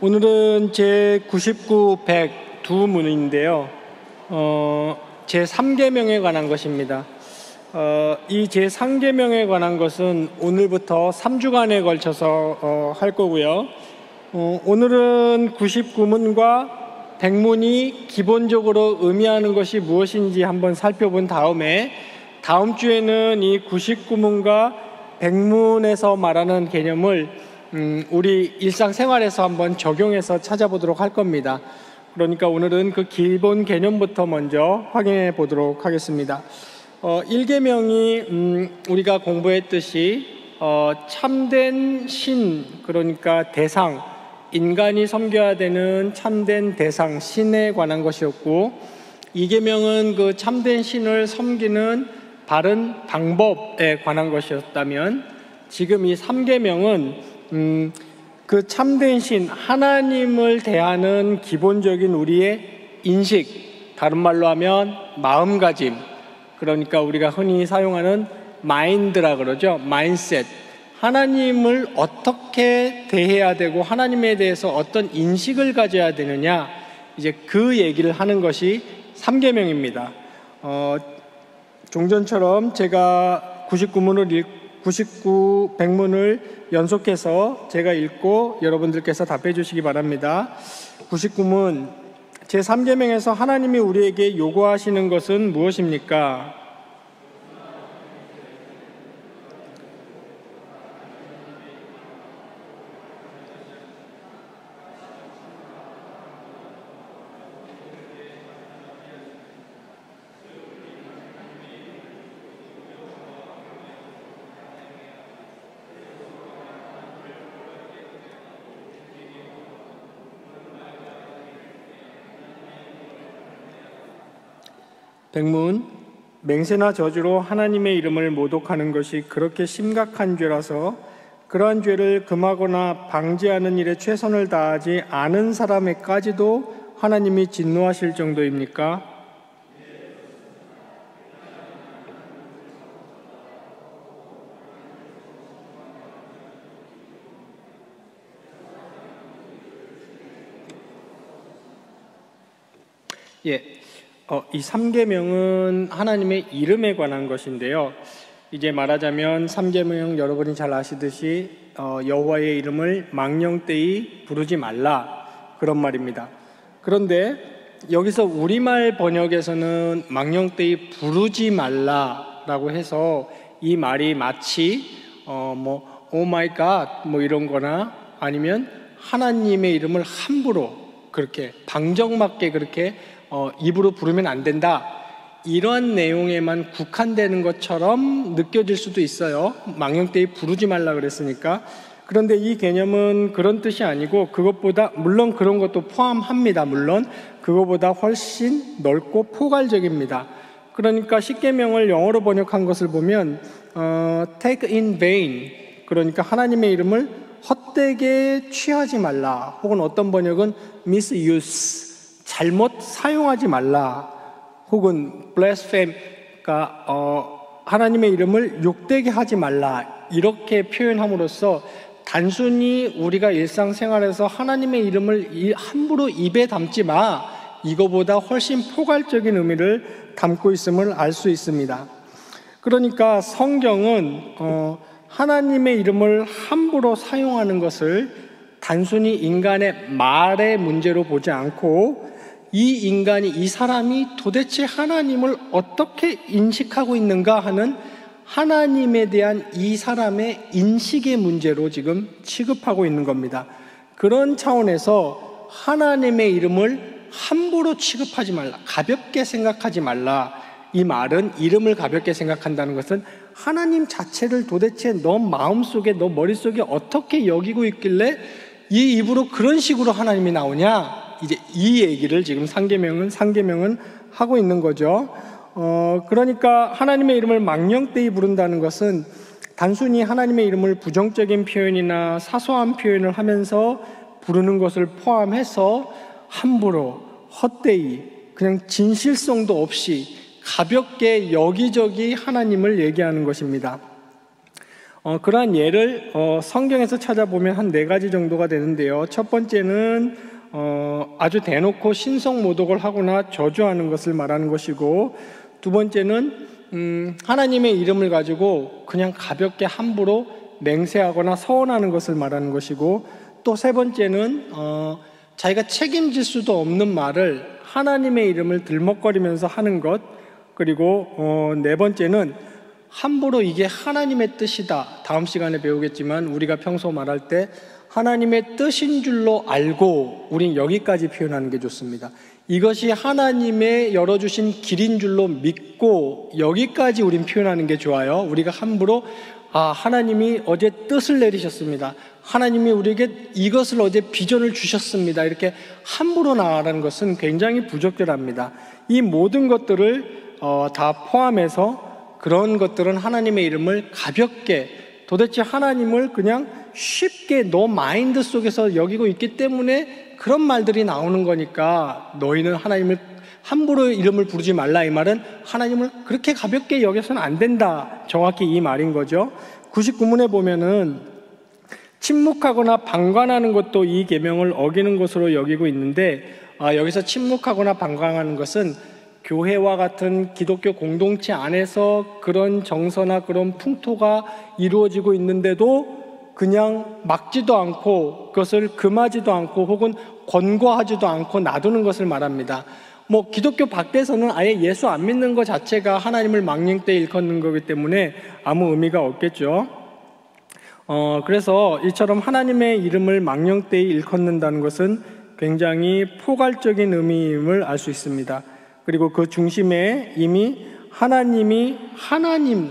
오늘은 제 99, 100 두 문인데요. 제 3계명에 관한 것입니다. 이 제 3계명에 관한 것은 오늘부터 3주간에 걸쳐서 할 거고요. 오늘은 99문과 100문이 기본적으로 의미하는 것이 무엇인지 한번 살펴본 다음에 다음 주에는 이 99문과 100문에서 말하는 개념을 우리 일상생활에서 한번 적용해서 찾아보도록 할 겁니다. 그러니까 오늘은 그 기본 개념부터 먼저 확인해 보도록 하겠습니다. 1계명이 우리가 공부했듯이 참된 신, 그러니까 대상, 인간이 섬겨야 되는 참된 대상, 신에 관한 것이었고, 2계명은 그 참된 신을 섬기는 바른 방법에 관한 것이었다면, 지금 이 3계명은 그 참된 신, 하나님을 대하는 기본적인 우리의 인식, 다른 말로 하면 마음가짐, 그러니까 우리가 흔히 사용하는 마인드라 그러죠. 마인셋. 하나님을 어떻게 대해야 되고 하나님에 대해서 어떤 인식을 가져야 되느냐, 이제 그 얘기를 하는 것이 3계명입니다. 종전처럼 제가 99문을 99, 100문을 연속해서 제가 읽고 여러분들께서 답해 주시기 바랍니다. 99문, 제3계명에서 하나님이 우리에게 요구하시는 것은 무엇입니까? 백문, 맹세나 저주로 하나님의 이름을 모독하는 것이 그렇게 심각한 죄라서 그러한 죄를 금하거나 방지하는 일에 최선을 다하지 않은 사람에까지도 하나님이 진노하실 정도입니까? 이 3계명은 하나님의 이름에 관한 것인데요. 이제 말하자면 3계명 여러분이 잘 아시듯이 여호와의 이름을 망령되이 부르지 말라, 그런 말입니다. 그런데 여기서 우리말 번역에서는 망령되이 부르지 말라라고 해서 이 말이 마치 오 마이 갓 이런 거나 아니면 하나님의 이름을 함부로 그렇게 방정맞게 그렇게 입으로 부르면 안 된다, 이러한 내용에만 국한되는 것처럼 느껴질 수도 있어요. 망령되이 부르지 말라 그랬으니까. 그런데 이 개념은 그런 뜻이 아니고 그것보다, 물론 그런 것도 포함합니다. 물론 그것보다 훨씬 넓고 포괄적입니다. 그러니까 10계명을 영어로 번역한 것을 보면 take in vain, 그러니까 하나님의 이름을 헛되게 취하지 말라, 혹은 어떤 번역은 misuse, 잘못 사용하지 말라, 혹은 blaspheme, 그러니까 하나님의 이름을 욕되게 하지 말라, 이렇게 표현함으로써 단순히 우리가 일상생활에서 하나님의 이름을 함부로 입에 담지 마, 이거보다 훨씬 포괄적인 의미를 담고 있음을 알 수 있습니다. 그러니까 성경은 하나님의 이름을 함부로 사용하는 것을 단순히 인간의 말의 문제로 보지 않고 이 인간이, 이 사람이 도대체 하나님을 어떻게 인식하고 있는가 하는 하나님에 대한 이 사람의 인식의 문제로 지금 취급하고 있는 겁니다. 그런 차원에서 하나님의 이름을 함부로 취급하지 말라, 가볍게 생각하지 말라, 이 말은 이름을 가볍게 생각한다는 것은 하나님 자체를 도대체 너 마음속에, 너 머릿속에 어떻게 여기고 있길래 이 입으로 그런 식으로 하나님이 나오냐, 이제 이 얘기를 지금 3계명은 하고 있는 거죠. 그러니까 하나님의 이름을 망령되이 부른다는 것은 단순히 하나님의 이름을 부정적인 표현이나 사소한 표현을 하면서 부르는 것을 포함해서 함부로, 헛되이, 그냥 진실성도 없이 가볍게 여기저기 하나님을 얘기하는 것입니다. 그러한 예를 성경에서 찾아보면 한 4가지 정도가 되는데요. 첫 번째는 아주 대놓고 신성 모독을 하거나 저주하는 것을 말하는 것이고, 두 번째는 하나님의 이름을 가지고 그냥 가볍게 함부로 맹세하거나 서원하는 것을 말하는 것이고, 또 세 번째는 자기가 책임질 수도 없는 말을 하나님의 이름을 들먹거리면서 하는 것, 그리고 네 번째는 함부로 이게 하나님의 뜻이다. 다음 시간에 배우겠지만 우리가 평소 말할 때 하나님의 뜻인 줄로 알고 우린 여기까지 표현하는 게 좋습니다. 이것이 하나님의 열어주신 길인 줄로 믿고 여기까지 우린 표현하는 게 좋아요. 우리가 함부로 하나님이 어제 뜻을 내리셨습니다. 하나님이 우리에게 이것을 어제 비전을 주셨습니다. 이렇게 함부로 나아가는 것은 굉장히 부적절합니다. 이 모든 것들을 다 포함해서 그런 것들은 하나님의 이름을 가볍게, 도대체 하나님을 그냥 쉽게 너 마인드 속에서 여기고 있기 때문에 그런 말들이 나오는 거니까 너희는 하나님을 함부로 이름을 부르지 말라. 이 말은 하나님을 그렇게 가볍게 여겨서는 안 된다. 정확히 이 말인 거죠. 99문에 보면은 침묵하거나 방관하는 것도 이 계명을 어기는 것으로 여기고 있는데, 여기서 침묵하거나 방관하는 것은 교회와 같은 기독교 공동체 안에서 그런 정서나 그런 풍토가 이루어지고 있는데도 그냥 막지도 않고 그것을 금하지도 않고 혹은 권고하지도 않고 놔두는 것을 말합니다. 기독교 밖에서는 아예 예수 안 믿는 것 자체가 하나님을 망령되이 일컫는 거기 때문에 아무 의미가 없겠죠. 그래서 이처럼 하나님의 이름을 망령되이 일컫는다는 것은 굉장히 포괄적인 의미임을 알 수 있습니다. 그리고 그 중심에 이미 하나님이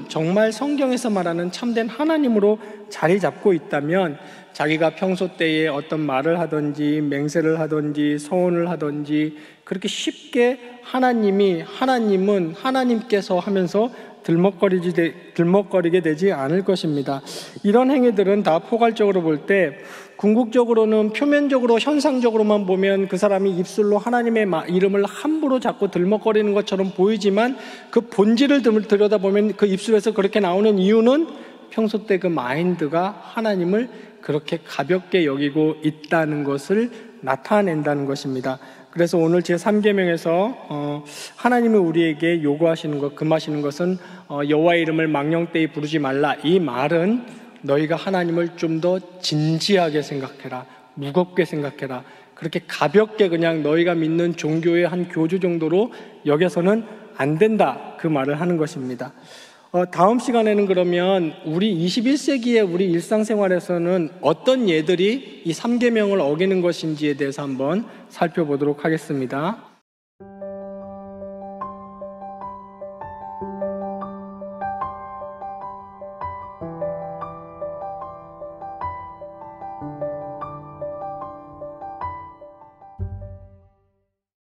정말 성경에서 말하는 참된 하나님으로 자리 잡고 있다면 자기가 평소 때에 어떤 말을 하든지 맹세를 하든지 서원을 하든지 그렇게 쉽게 하나님은 하나님께서 하면서 들먹거리게 되지 않을 것입니다. 이런 행위들은 다 포괄적으로 볼 때 궁극적으로는 표면적으로 현상적으로만 보면 그 사람이 입술로 하나님의 이름을 함부로 자꾸 들먹거리는 것처럼 보이지만 그 본질을 들여다보면 그 입술에서 그렇게 나오는 이유는 평소 때 그 마인드가 하나님을 그렇게 가볍게 여기고 있다는 것을 나타낸다는 것입니다. 그래서 오늘 제3계명에서 하나님이 우리에게 요구하시는 것, 금하시는 것은 여호와의 이름을 망령되이 부르지 말라. 이 말은 너희가 하나님을 좀 더 진지하게 생각해라, 무겁게 생각해라, 그렇게 가볍게 그냥 너희가 믿는 종교의 한 교주 정도로 여겨서는 안 된다, 그 말을 하는 것입니다. 다음 시간에는 그러면 우리 21세기의 우리 일상생활에서는 어떤 예들이 이 3계명을 어기는 것인지에 대해서 한번 살펴보도록 하겠습니다.